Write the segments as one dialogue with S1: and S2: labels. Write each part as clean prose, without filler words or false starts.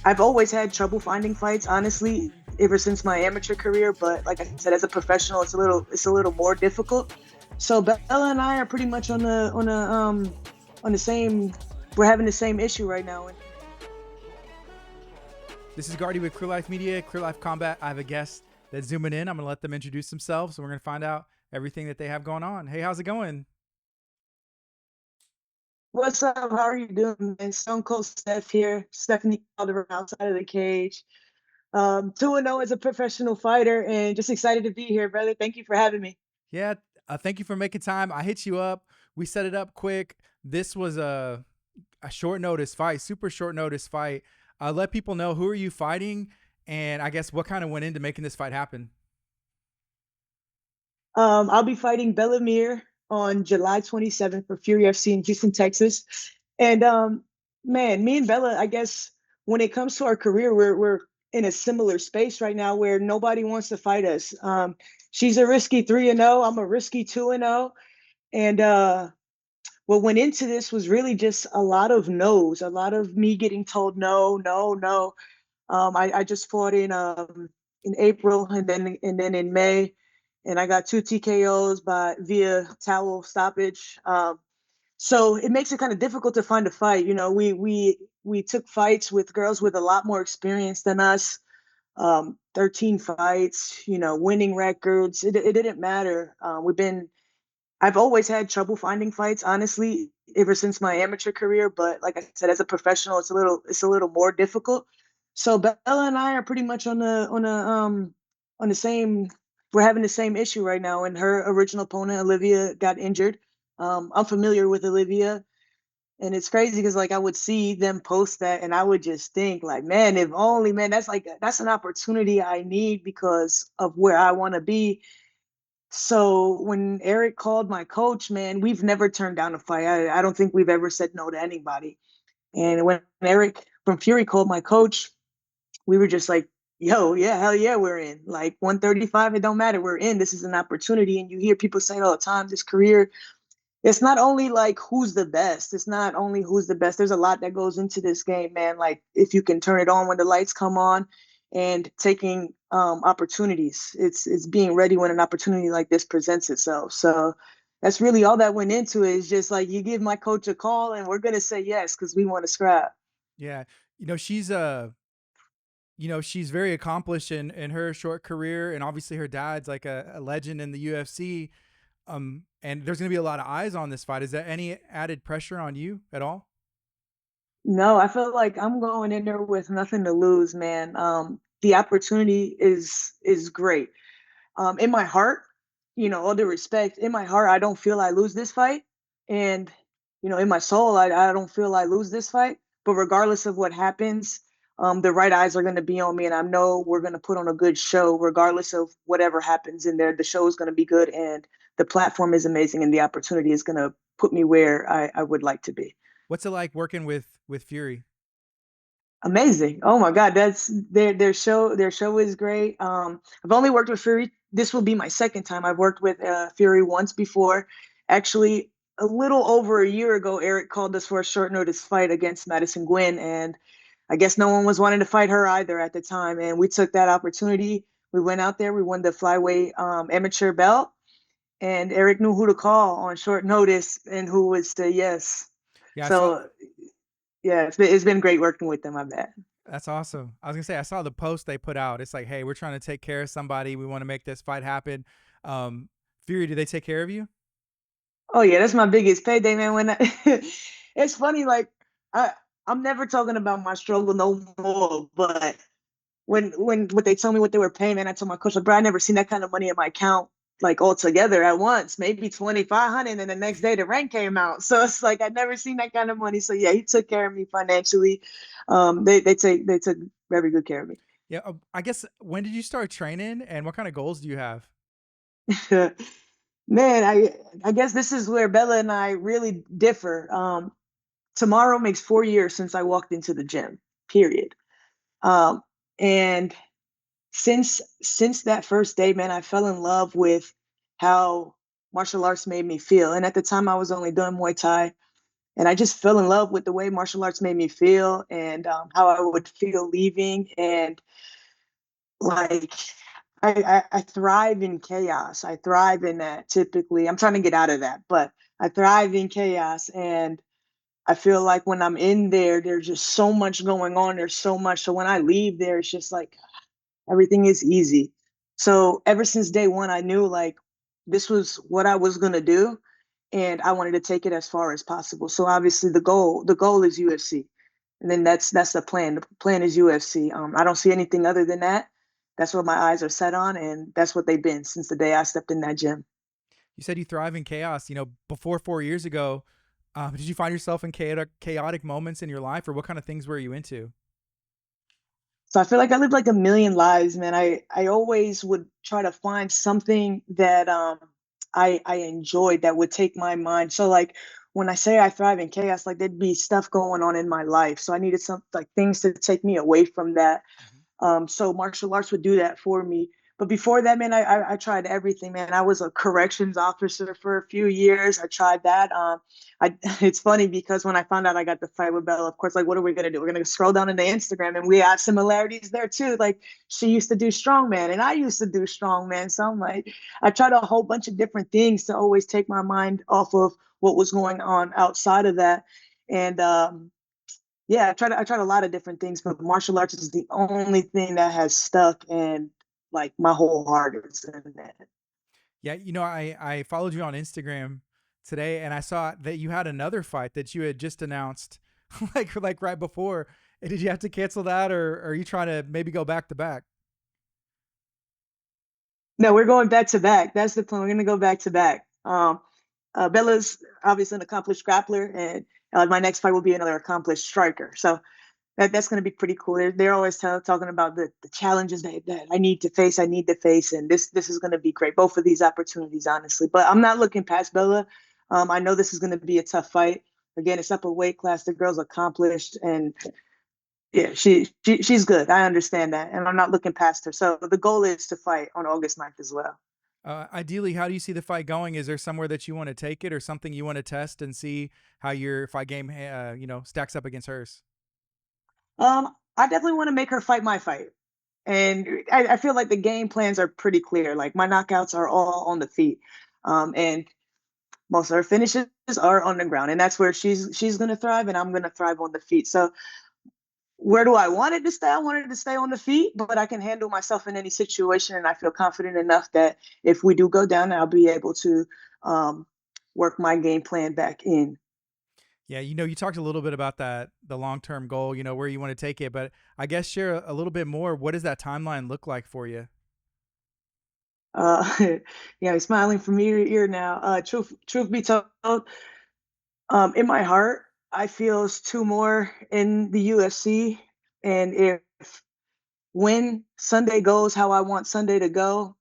S1: I've always had trouble finding fights, honestly, ever since my amateur career. But like I said, as a professional, it's a little more difficult. So Bella and I are pretty much on the same. We're having the same issue right now. And
S2: This is Guardy with Crew Life Media, Crew Life Combat. I have a guest that's zooming in. I'm going to let them introduce themselves, and we're going to find out everything that they have going on. Hey, how's it going?
S1: what's up? How are you doing, man? Stone Cold Steph here. Stephanie Calderon outside of the cage. 2-0 as a professional fighter, and just excited to be here, brother. Thank you for having me.
S2: Yeah, thank you for making time. I hit you up. We set it up quick. This was a short notice fight, super short notice fight. Let people know, who are you fighting, and I guess what kind of went into making this fight happen.
S1: I'll be fighting Bella Mir on July 27th for Fury FC in Houston, Texas. And man, me and Bella, I guess when it comes to our career, we're in a similar space right now where nobody wants to fight us. She's a risky 3-0. I'm a risky 2-0. And what went into this was really just a lot of no's, a lot of me getting told no, no, no. I just fought in April and then in May, and I got two TKOs by via towel stoppage. So it makes it kind of difficult to find a fight. You know, we took fights with girls with a lot more experience than us. 13 fights, winning records. It didn't matter. I've always had trouble finding fights, honestly, ever since my amateur career. But like I said, as a professional, it's a little more difficult. So Bella and I are pretty much on the same. We're having the same issue right now. And her original opponent, Olivia, got injured. I'm familiar with Olivia, and it's crazy because like I would see them post that, and I would just think like, man, if only, man, that's an opportunity I need because of where I want to be. So when Eric called my coach, man, we've never turned down a fight. I don't think we've ever said no to anybody. And when Eric from Fury called my coach, we were just like, yo, yeah, hell yeah, we're in. Like 135, it don't matter. We're in. This is an opportunity. And you hear people say it all the time, this career, it's not only like who's the best. It's not only who's the best. There's a lot that goes into this game, man. Like if you can turn it on when the lights come on and taking opportunities. It's being ready when an opportunity like this presents itself. So that's really all that went into it. Is just like you give my coach a call and we're gonna say yes because we want to scrap.
S2: Yeah, she's very accomplished in her short career, and obviously her dad's like a legend in the UFC. And there's going to be a lot of eyes on this fight. Is there any added pressure on you at all?
S1: No, I feel like I'm going in there with nothing to lose, man. The opportunity is great. In my heart, all due respect, in my heart, I don't feel I lose this fight. And, in my soul, I don't feel I lose this fight. But regardless of what happens, the right eyes are going to be on me. And I know we're going to put on a good show, regardless of whatever happens in there. The show is going to be good. And the platform is amazing. And the opportunity is going to put me where I would like to be.
S2: What's it like working with Fury?
S1: Amazing. Oh my God, that's their show is great. I've only worked with Fury. This will be my second time. I've worked with Fury once before. Actually, a little over a year ago, Eric called us for a short notice fight against Madison Gwynn, and I guess no one was wanting to fight her either at the time. And we took that opportunity. We went out there. We won the flyweight amateur belt, and Eric knew who to call on short notice and who would say yes.
S2: Yeah, I saw.
S1: So yeah, it's been great working with them. I bet.
S2: That's awesome. I was gonna say, I saw the post they put out. It's like, hey, we're trying to take care of somebody. We want to make this fight happen. Um, Fury, did they take care of you?
S1: Oh yeah, that's my biggest payday, man. It's funny, like I I'm never talking about my struggle no more. But when what they told me what they were paying, man, I told my coach, like, bro, I never seen that kind of money in my account like all together at once, maybe 2,500, and then the next day the rent came out. So it's like I'd never seen that kind of money. So yeah, he took care of me financially. They took very good care of me.
S2: Yeah. I guess, when did you start training, and what kind of goals do you have?
S1: Man, I guess this is where Bella and I really differ. Tomorrow makes 4 years since I walked into the gym, period. Um, and since that first day, man, I fell in love with how martial arts made me feel. And at the time, I was only doing Muay Thai. And I just fell in love with the way martial arts made me feel, and how I would feel leaving. And like, I thrive in chaos. I thrive in that typically. I'm trying to get out of that, but I thrive in chaos. And I feel like when I'm in there, there's just so much going on. There's so much. So when I leave there, it's just like everything is easy. So ever since day one, I knew like this was what I was gonna do, and I wanted to take it as far as possible. So obviously the goal is UFC, and then that's the plan. The plan is UFC. I don't see anything other than that. That's what my eyes are set on, and that's what they've been since the day I stepped in that gym.
S2: You said you thrive in chaos. Before 4 years ago, did you find yourself in chaotic moments in your life, or what kind of things were you into?
S1: So I feel like I lived like a million lives, man. I always would try to find something that I enjoyed that would take my mind. So like when I say I thrive in chaos, like there'd be stuff going on in my life. So I needed some like things to take me away from that.
S2: Mhm.
S1: So martial arts would do that for me. But before that, man, I tried everything, man. I was a corrections officer for a few years. I tried that. It's funny because when I found out I got the fight with Bella, of course, like, what are we gonna do? We're gonna scroll down into Instagram, and we have similarities there too. Like she used to do strongman, and I used to do strongman. So I'm like, I tried a whole bunch of different things to always take my mind off of what was going on outside of that. And yeah, I tried a lot of different things, but martial arts is the only thing that has stuck, and like my whole heart is in that.
S2: Yeah, I followed you on Instagram today, and I saw that you had another fight that you had just announced, like right before. Did you have to cancel that, or are you trying to maybe go back to back?
S1: No, we're going back to back. That's the plan. We're gonna go back to back. Bella's obviously an accomplished grappler, and my next fight will be another accomplished striker. So that's going to be pretty cool. They're always talking about the challenges that I need to face. I need to face, and this is going to be great. Both of these opportunities, honestly. But I'm not looking past Bella. I know this is going to be a tough fight. Again, it's up a weight class. The girl's accomplished, and yeah, she's good. I understand that, and I'm not looking past her. So the goal is to fight on August 9th as well.
S2: Ideally, how do you see the fight going? Is there somewhere that you want to take it, or something you want to test and see how your fight game, stacks up against hers?
S1: I definitely want to make her fight my fight. And I feel like the game plans are pretty clear. Like my knockouts are all on the feet, and most of her finishes are on the ground, and that's where she's gonna thrive, and I'm gonna thrive on the feet. So where do I want it to stay? I wanted it to stay on the feet, but I can handle myself in any situation, and I feel confident enough that if we do go down, I'll be able to um, work my game plan back in.
S2: Yeah, you talked a little bit about the long term goal, where you want to take it, but I guess share a little bit more. What does that timeline look like for you?
S1: Yeah, he's smiling from ear to ear now. Truth be told, in my heart, I feel two more in the UFC, and if when Sunday goes how I want Sunday to go,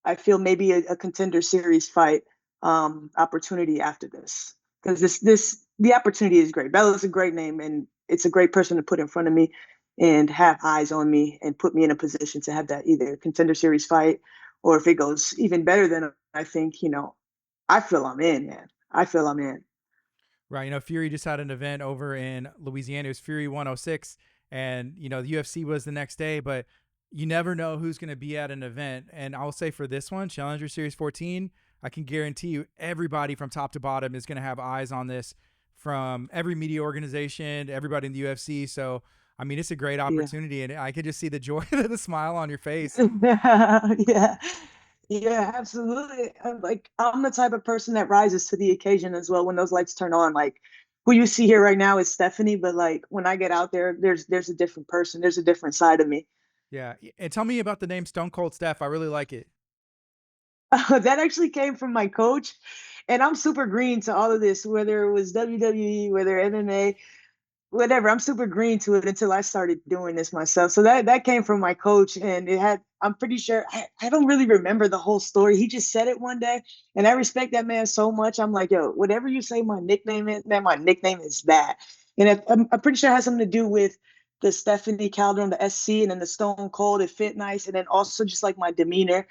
S1: I feel maybe a contender series fight opportunity after this, because this the opportunity is great. Bella's a great name, and it's a great person to put in front of me and have eyes on me and put me in a position to have that either contender series fight, or if it goes even better than I think, I feel I'm in, man. I feel I'm in.
S2: Right. Fury just had an event over in Louisiana. It was Fury 106. And, the UFC was the next day, but you never know who's going to be at an event. And I'll say for this one, Challenger Series 14, I can guarantee you everybody from top to bottom is going to have eyes on this, from every media organization to everybody in the UFC. So, I mean, it's a great
S1: Yeah.
S2: opportunity. And I could just see the joy, the smile on your face.
S1: Yeah. Yeah, absolutely. Like I'm the type of person that rises to the occasion as well when those lights turn on. Like who you see here right now is Stephanie, but like when I get out there, there's a different person. There's a different side of me.
S2: Yeah. And tell me about the name Stone Cold Steph. I really like it.
S1: That actually came from my coach, and I'm super green to all of this, whether it was WWE, whether MMA, whatever. I'm super green to it until I started doing this myself. So that came from my coach, and it had. I'm pretty sure I don't really remember the whole story. He just said it one day, and I respect that man so much. I'm like, yo, whatever you say, my nickname is, man. My nickname is that, and I'm pretty sure it has something to do with the Stephanie Calderon, the SC, and then the Stone Cold. It fit nice, and then also just like my demeanor.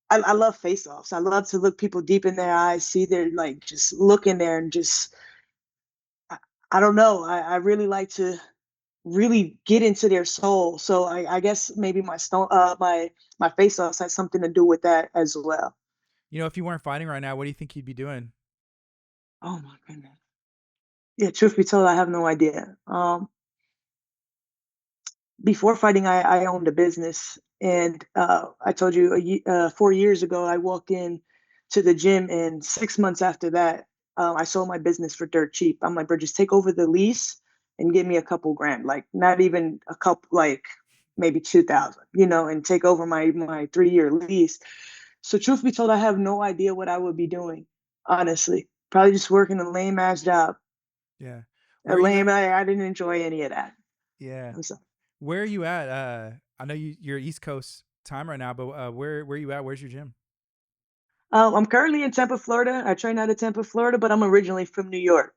S1: I love face offs. I love to look people deep in their eyes, see their like just look in there and just I don't know. I really like to really get into their soul. So I guess maybe my face offs has something to do with that as well.
S2: You know, if you weren't fighting right now, what do you think you'd be doing?
S1: Oh my goodness. Yeah, truth be told, I have no idea. Before fighting, I owned a business, and I told you 4 years ago, I walked in to the gym, and 6 months after that, I sold my business for dirt cheap. I'm like, bro, just take over the lease and give me a couple grand, like not even a couple, like maybe 2,000, and take over my 3 year lease. So, truth be told, I have no idea what I would be doing. Honestly, probably just working a lame ass job.
S2: Yeah.
S1: A
S2: Where are you
S1: lame.
S2: at?
S1: I didn't enjoy any of that.
S2: Yeah.
S1: I'm sorry.
S2: Where are you at? I know you're East Coast time right now, but where are you at? Where's your gym?
S1: I'm currently in Tampa, Florida. I train out of Tampa, Florida, but I'm originally from New York.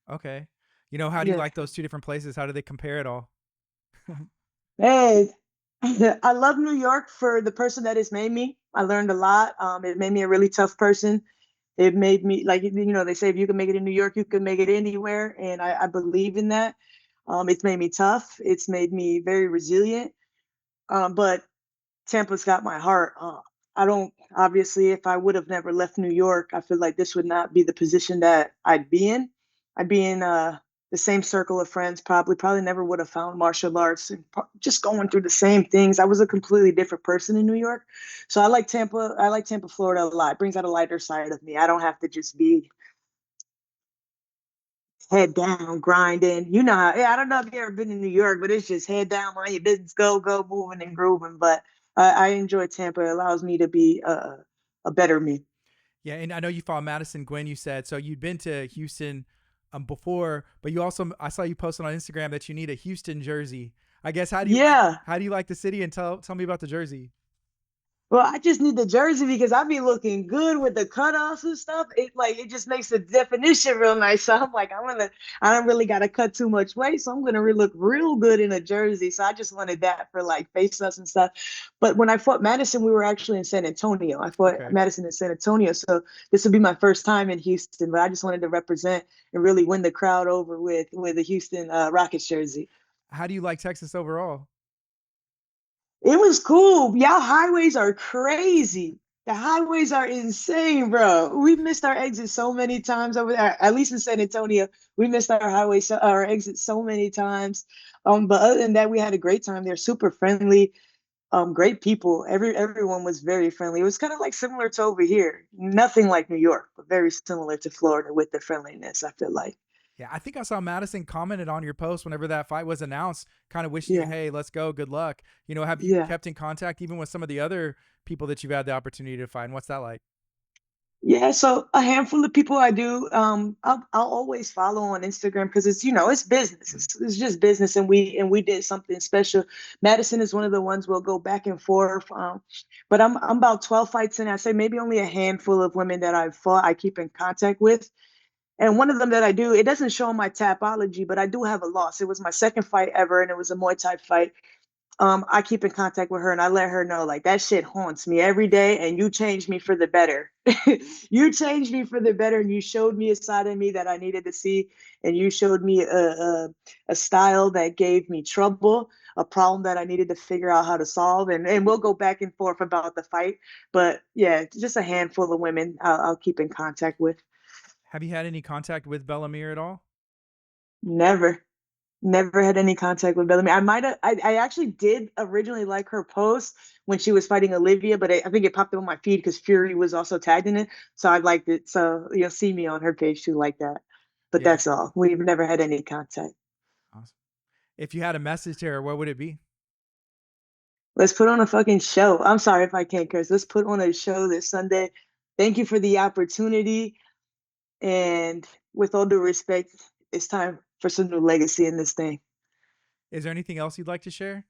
S2: Okay. You know, how do you
S1: Yeah.
S2: like those two different places? How do they compare at all?
S1: Hey, I love New York for the person that it's made me. I learned a lot. It made me a really tough person. It made me, like, they say if you can make it in New York, you can make it anywhere. And I believe in that. It's made me tough. It's made me very resilient. But Tampa's got my heart. I don't, obviously, if I would have never left New York, I feel like this would not be the position that I'd be in. I'd be in the same circle of friends, probably never would have found martial arts and just going through the same things. I was a completely different person in New York. So I like Tampa. I like Tampa, Florida a lot. It brings out a lighter side of me. I don't have to just be head down, grinding. Yeah, I don't know if you've ever been in New York, but it's just head down, mind your business, go, moving and grooving. But I enjoy Tampa. It allows me to be a better me.
S2: Yeah, and I know you follow Madison Gwen. You said so. You'd been to Houston before, but you also I saw you posted on Instagram that you need a Houston jersey. I guess
S1: Yeah,
S2: how do you like the city? And tell me about the jersey.
S1: well, I just need the jersey because I be looking good with the cutoffs and stuff. It just makes the definition real nice. So I'm like, I don't really gotta cut too much weight, so I'm gonna look real good in a jersey. So I just wanted that for like face ups and stuff. But when I fought Madison, we were actually in San Antonio. I fought
S2: Okay.
S1: Madison in San Antonio, so this would be my first time in Houston. But I just wanted to represent and really win the crowd over with a Houston Rockets jersey.
S2: How do you like Texas overall?
S1: It was cool. Y'all highways are crazy. The highways are insane, bro. We missed our exit so many times over there. At least in San Antonio, we missed our exit so many times. But other than that, we had a great time. They're super friendly. Great people. Everyone was very friendly. It was kind of like similar to over here. Nothing like New York, but very similar to Florida with the friendliness, I feel like.
S2: Yeah, I think I saw Madison commented on your post whenever that fight was announced, kind of wishing you,
S1: Yeah.
S2: hey, let's go, good luck. You know, have you
S1: Yeah.
S2: kept in contact even with some of the other people that you've had the opportunity to fight? And what's that like?
S1: Yeah, so a handful of people I do. I'll always follow on Instagram because it's business. It's just business, and we did something special. Madison is one of the ones we'll go back and forth. But I'm about 12 fights in. I say maybe only a handful of women that I've fought I keep in contact with. And one of them that I do, it doesn't show on my Tapology, but I do have a loss. It was my second fight ever, and it was a Muay Thai fight. I keep in contact with her and I let her know like that shit haunts me every day and you changed me for the better. You changed me for the better and you showed me a side of me that I needed to see and you showed me a style that gave me trouble, a problem that I needed to figure out how to solve and we'll go back and forth about the fight. But yeah, just a handful of women I'll keep in contact with.
S2: Have you had any contact with Bella Mir at all?
S1: Never. Never had any contact with Bella Mir. I actually did originally like her post when she was fighting Olivia, but I think it popped up on my feed because Fury was also tagged in it. So I liked it. So you'll see me on her page too, like that. But
S2: Yeah.
S1: that's all. We've never had any contact.
S2: Awesome. If you had a message to her, what would it be?
S1: Let's put on a fucking show. I'm sorry if I can't curse. Let's put on a show this Sunday. Thank you for the opportunity. And with all due respect, it's time for some new legacy in this thing.
S2: Is there anything else you'd like to share?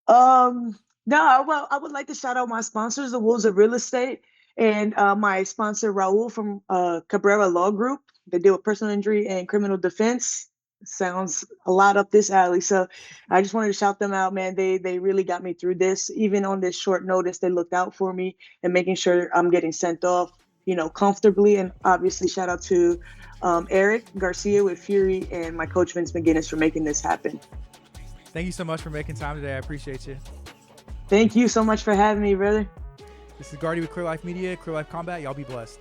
S1: Um, no, well, I would like to shout out my sponsors, the Wolves of Real Estate, and my sponsor Raul from Cabrera Law Group. They deal with personal injury and criminal defense. Sounds a lot up this alley. So I just wanted to shout them out, man. They really got me through this. Even on this short notice, they looked out for me and making sure I'm getting sent off. comfortably. And obviously, shout out to Eric Garcia with Fury and my coach Vince McGinnis for making this happen.
S2: Thank you so much for making time today. I appreciate you.
S1: Thank you so much for having me, brother.
S2: This is Guardy with Clear Life Media, Clear Life Combat. Y'all be blessed.